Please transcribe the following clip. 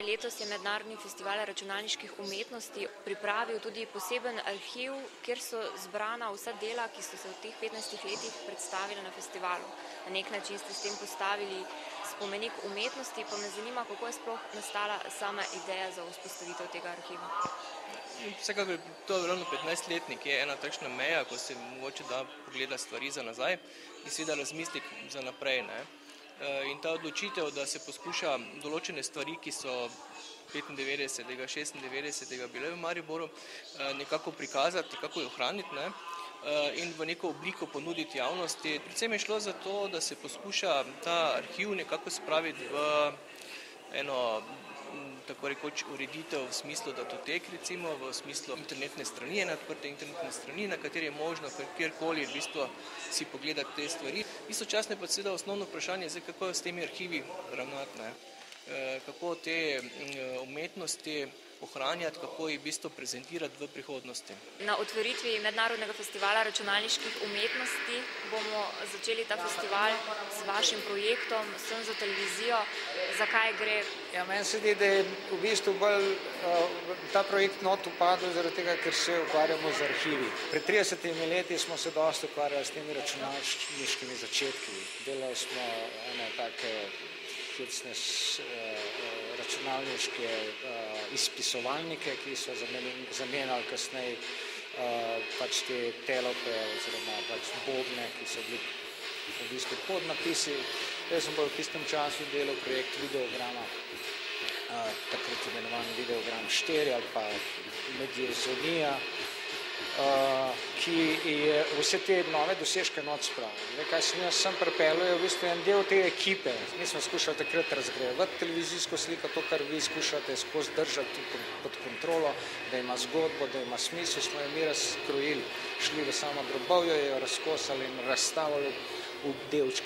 Letos je Mednarodni festival računalniških umetnosti pripravil tudi poseben arhiv, kjer so zbrana vsa dela, ki so se v teh 15 letih predstavila na festivalu. Na nek način ste s tem postavili spomenik umetnosti, pa me zanima, kako je sploh nastala sama ideja za vzpostavitev tega arhiva. Vsekakor to ravno 15-letnik je ena takšna meja, ko se mogoče da pogleda stvari za nazaj in seveda razmislek za naprej. In ta odločitev, da se poskuša določene stvari, ki so 95., 96. bile v Mariboru, nekako prikazati, nekako jo ohraniti in v neko obliko ponuditi javnosti. Predvsem je šlo za to, da se poskuša ta arhiv nekako spraviti v eno tako rekoč ureditev v smislu datotek, recimo v smislu internetne strani, ene odprte internetne strani, na kateri je možno kjerkoli v bistvu si pogledati te stvari. Istočasno pa seveda osnovno vprašanje, kako s temi arhivi ravnati, kako te umetnosti ohranjati, kako jih v bistvu prezentirati v prihodnosti. Na otvoritvi Mednarodnega festivala računalniških umetnosti bomo začeli ta festival z vašim projektom Sen za televizijo. Zakaj gre? Ja, meni se zdi, da je v bistvu bolj ta projekt not upadel zaradi tega, ker se ukvarjamo z arhivi. Pred 30 leti smo se dosti ukvarjali s temi računalniškimi začetki. Delali smo ene take hecne računalniške izpisovalnike, ki so zamenjali kasneje pač te telope oziroma pač bobne, ki so bili v bistvu podnapisi. Jaz sem pa v tistem času delal projekt videograma, takrat imenovan Videogram 4 ali pa Mediozonija, ki je vse te nove dosežke not spravil. Kaj sem jaz sem pripeljal, je v bistvu en del te ekipe. Mi smo skušali takrat razgrajevati televizijsko sliko, to, kar vi skušate skozi držati pod kontrolo, da ima zgodbo, da ima smisel, smo jo mi razkrojili, šli v samo drobovje, jo razkosali in razstavili v delčke.